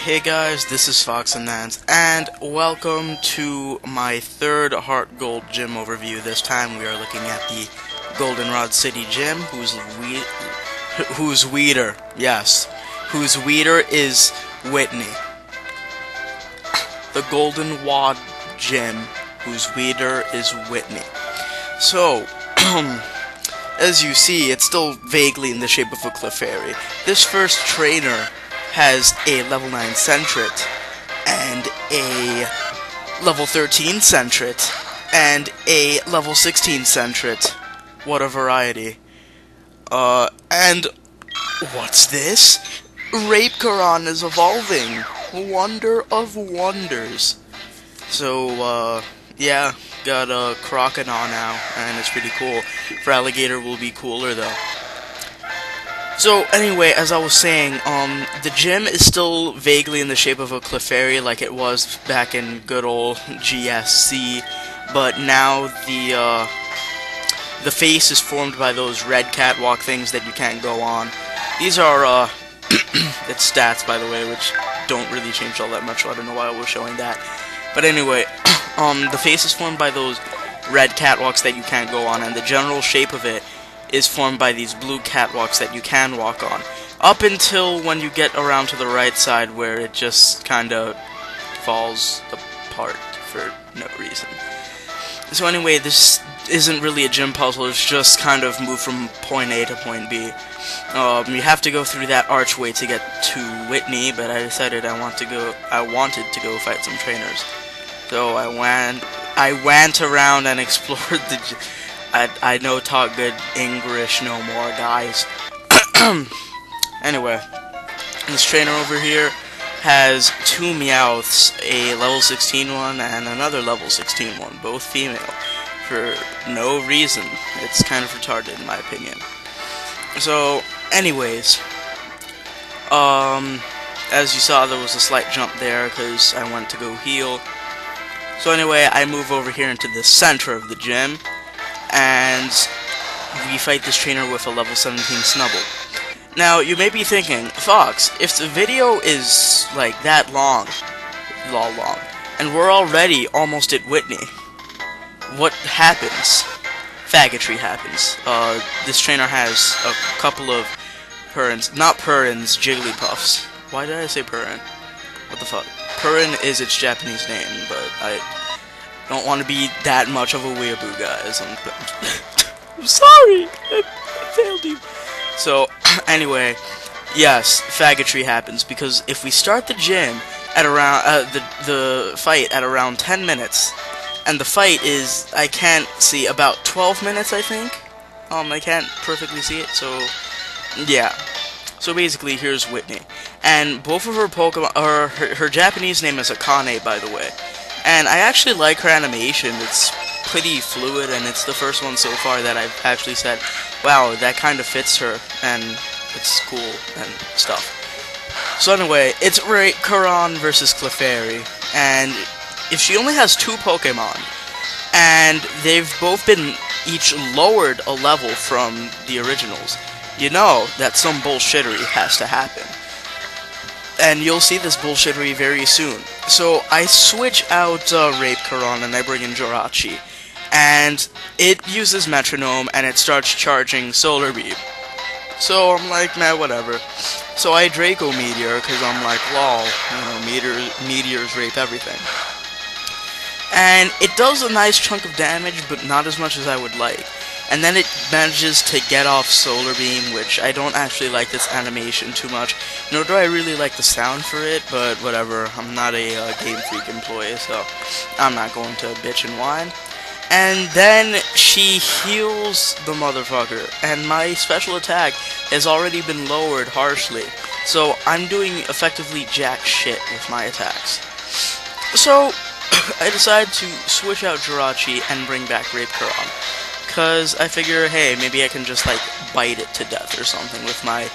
Hey guys, this is Fox and Nance, and welcome to my third Heart Gold Gym overview. This time we are looking at the Goldenrod City Gym, whose leader is Whitney. The Goldenrod Gym, whose leader is Whitney. So, as you see, it's still vaguely in the shape of a Clefairy. This first trainer has a level 9 Sentret, and a level 13 Sentret, and a level 16 Sentret. What a variety. And what's this? Rapecaron is evolving. Wonder of wonders. So, yeah, got a Crocodile now, and it's pretty cool. For Alligator will be cooler, though. So, anyway, as I was saying, the gym is still vaguely in the shape of a Clefairy like it was back in good old GSC, but now the face is formed by those red catwalk things that you can't go on. These are, its stats, by the way, which don't really change all that much, so I don't know why I was showing that. But anyway, the face is formed by those red catwalks that you can't go on, and the general shape of it is formed by these blue catwalks that you can walk on, up until when you get around to the right side where it just kinda falls apart for no reason. So anyway, this isn't really a gym puzzle, it's just kind of move from point A to point B. You have to go through that archway to get to Whitney, but I decided I wanted to go fight some trainers. So I went around and explored the I know talk good English no more, guys. Anyway, this trainer over here has two Meowths, a level 16 one and another level 16 one, both female, for no reason. It's kind of retarded in my opinion. So, anyways, as you saw, there was a slight jump there because I went to go heal. So anyway, I move over here into the center of the gym, and we fight this trainer with a level 17 Snubble. Now, you may be thinking, Fox, if the video is, like, that long, and we're already almost at Whitney, what happens? Faggotry happens. This trainer has a couple of Jigglypuffs. Why did I say Purrin? What the fuck? Purrin is its Japanese name, but I don't want to be that much of a weeaboo, guys. I'm sorry! I failed you. So, anyway, yes, faggotry happens, because if we start the gym at around, the fight at around 10 minutes, and the fight is, I can't see, about 12 minutes, I think? I can't perfectly see it, so, yeah. So basically, here's Whitney. And both of her Pokemon, or her Japanese name is Akane, by the way. And I actually like her animation. It's pretty fluid, and it's the first one so far that I've actually said, wow, that kind of fits her, and it's cool, and stuff. So anyway, it's Rapecaron versus Clefairy, and if she only has two Pokemon, and they've both been each lowered a level from the originals, you know that some bullshittery has to happen. And you'll see this bullshittery very soon. So I switch out Rapecaron and I bring in Jirachi. And it uses Metronome and it starts charging Solar Beam. So I'm like, nah, whatever. So I Draco Meteor because I'm like, lol, you know, meteors rape everything. And it does a nice chunk of damage, but not as much as I would like. And then it manages to get off Solar Beam, which I don't actually like this animation too much, nor do I really like the sound for it, but whatever, I'm not a Game Freak employee, so I'm not going to bitch and whine. And then she heals the motherfucker, and my special attack has already been lowered harshly, so I'm doing effectively jack shit with my attacks. So, I decide to switch out Jirachi and bring back Rapecaron. Because I figure, hey, maybe I can just, like, bite it to death or something with my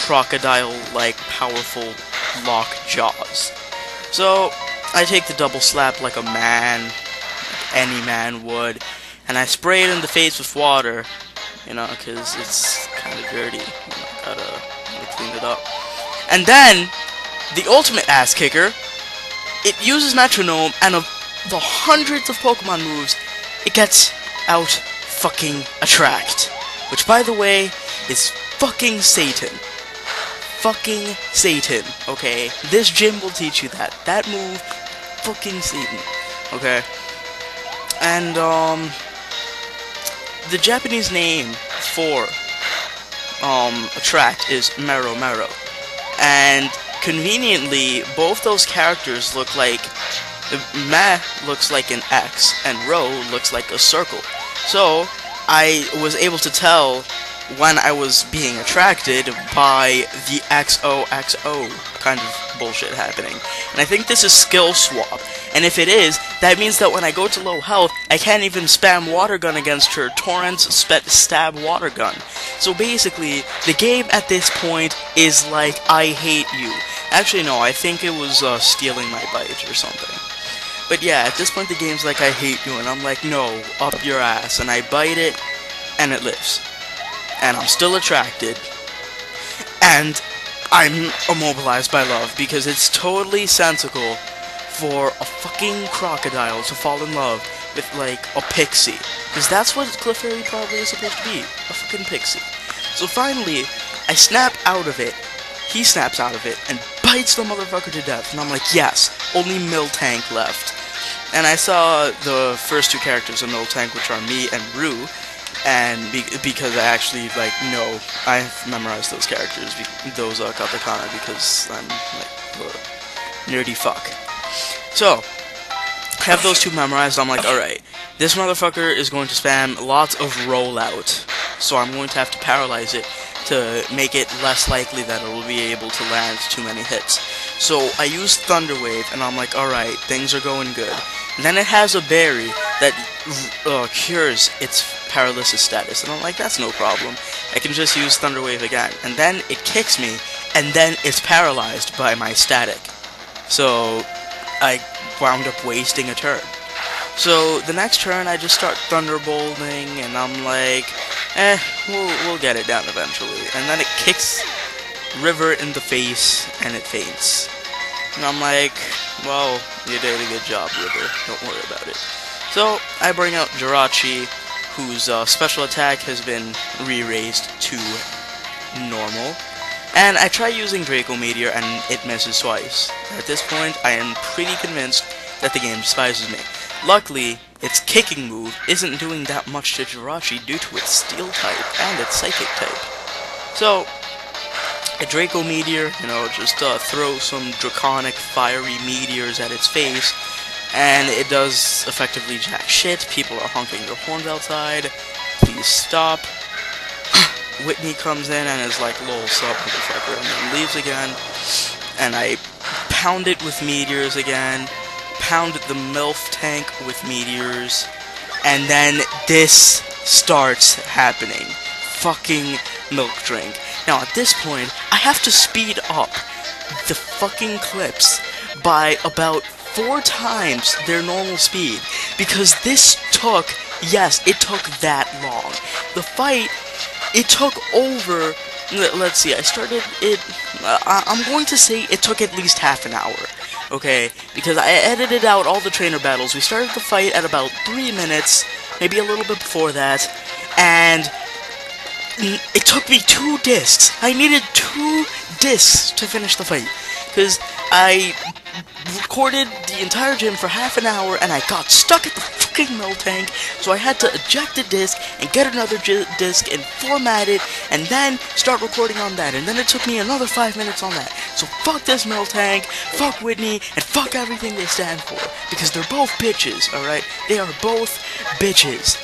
crocodile-like powerful lock jaws. So, I take the double slap like a man, like any man would, and I spray it in the face with water, you know, because it's kind of dirty, you know, gotta clean it up. And then, the ultimate ass kicker, it uses metronome, and of the hundreds of Pokemon moves, it gets out fucking attract. Which, by the way, is fucking Satan. Fucking Satan, okay? This gym will teach you that. That move, fucking Satan, okay? And, the Japanese name for, attract is Mero Mero. And, conveniently, both those characters look like, Meh looks like an X, and Ro looks like a circle. So, I was able to tell when I was being attracted by the XOXO kind of bullshit happening. And I think this is skill swap. And if it is, that means that when I go to low health, I can't even spam water gun against her Torrent's stab water gun. So basically, the game at this point is like, I hate you. Actually, no, I think it was stealing my bite or something. But yeah, at this point the game's like, I hate you, and I'm like, no, up your ass. And I bite it, and it lives. And I'm still attracted. And I'm immobilized by love, because it's totally sensical for a fucking crocodile to fall in love with, like, a pixie. Because that's what Clefairy probably is supposed to be, a fucking pixie. So finally, I snap out of it, he snaps out of it, and bites the motherfucker to death. And I'm like, yes, only Miltank left. And I saw the first two characters of Miltank, which are me and Rue, and because I actually, like, know, I've memorized those characters, those katakana, because I'm, like, a nerdy fuck. So, I have those two memorized. I'm like, alright, this motherfucker is going to spam lots of rollout, so I'm going to have to paralyze it to make it less likely that it will be able to land too many hits. So I use Thunder Wave, and I'm like, alright, things are going good. And then it has a berry that cures its paralysis status, and I'm like, that's no problem. I can just use Thunder Wave again. And then it kicks me, and then it's paralyzed by my static. So I wound up wasting a turn. So the next turn, I just start Thunderbolting, and I'm like, we'll get it down eventually. And then it kicks River in the face, and it faints. And I'm like, well, you did a good job, River. Don't worry about it. So I bring out Jirachi, whose special attack has been re-raised to normal. And I try using Draco Meteor, and it misses twice. At this point, I am pretty convinced that the game despises me. Luckily, its kicking move isn't doing that much to Jirachi due to its Steel type and its Psychic type. So, a Draco Meteor, you know, just throw some draconic fiery meteors at its face, and it does effectively jack shit. People are honking their horns outside. Please stop. Whitney comes in and is like, lol, sup, motherfucker, and then leaves again. And I pound it with meteors again. Pound the MILF tank with meteors. And then this starts happening. Fucking milk drink. Now, at this point, I have to speed up the fucking clips by about 4 times their normal speed. Because this took, yes, it took that long. The fight, it took over, let's see, I started it, I'm going to say it took at least half an hour. Okay, because I edited out all the trainer battles. We started the fight at about 3 minutes, maybe a little bit before that, and it took me 2 discs. I needed 2 discs to finish the fight, because I recorded the entire gym for half an hour, and I got stuck at the fucking Miltank, so I had to eject the disc and get another disc and format it, and then start recording on that, and then it took me another 5 minutes on that. So fuck this Miltank, fuck Whitney, and fuck everything they stand for, because they're both bitches, alright? They are both bitches.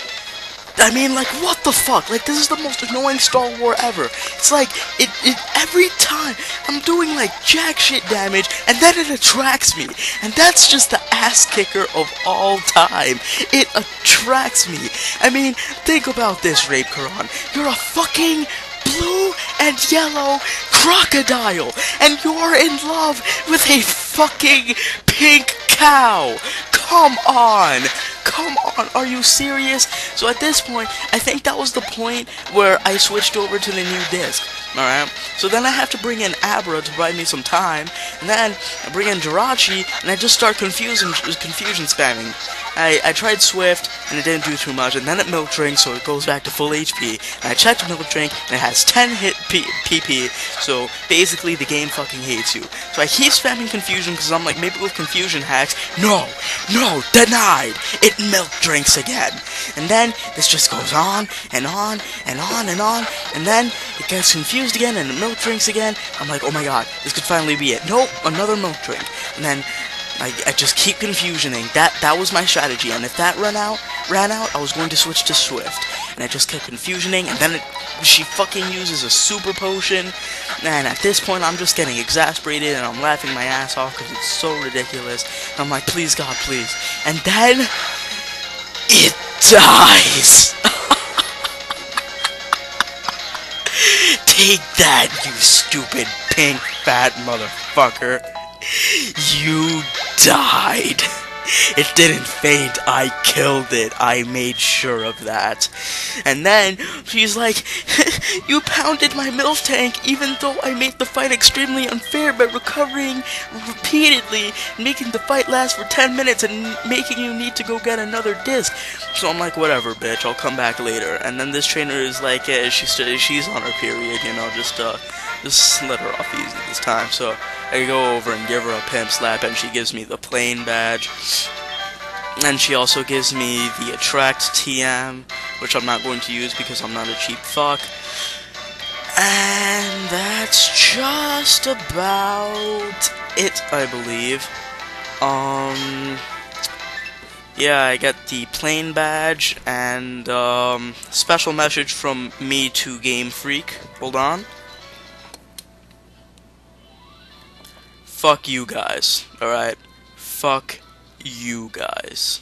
I mean, like, what the fuck? Like, this is the most annoying Star War ever. It's like, it every time, I'm doing, like, jack shit damage, and then it attracts me. And that's just the ass kicker of all time. It attracts me. I mean, think about this, Rape Karan. You're a fucking blue and yellow crocodile, and you're in love with a fucking pink cow. Come on! Come on, are you serious? So at this point, I think that was the point where I switched over to the new disc. Alright? So then I have to bring in Abra to buy me some time, and then I bring in Jirachi, and I just start confusion spamming. I tried Swift, and it didn't do too much, and then it Milk Drink, so it goes back to full HP, and I checked Milk Drink, and it has 10 hit PP, so basically the game fucking hates you. So I keep spamming Confusion, because I'm like, maybe with Confusion hacks, no, denied, it Milk Drinks again. And then this just goes on, and on, and on, and on, and then it gets confused again, and it Milk Drinks again. I'm like, oh my god, this could finally be it. Nope, another Milk Drink. And then I just keep confusioning. That was my strategy, and if that ran out, I was going to switch to Swift. And I just kept confusioning, and then she fucking uses a super potion, and at this point I'm just getting exasperated, and I'm laughing my ass off because it's so ridiculous. And I'm like, please God, please. And then it dies. Take that, you stupid pink fat motherfucker. You died. It didn't faint, I killed it. I made sure of that. And then she's like, you pounded my MILF tank even though I made the fight extremely unfair by recovering repeatedly, making the fight last for 10 minutes and making you need to go get another disc. So I'm like, whatever, bitch, I'll come back later. And then this trainer is like, she's on her period, you know, just let her off easy this time. So I go over and give her a pimp slap, and she gives me the plain badge. And she also gives me the Attract TM, which I'm not going to use because I'm not a cheap fuck. And that's just about it, I believe. Yeah, I get the plain badge and special message from me to Game Freak. Hold on. Fuck you guys, alright? Fuck you guys.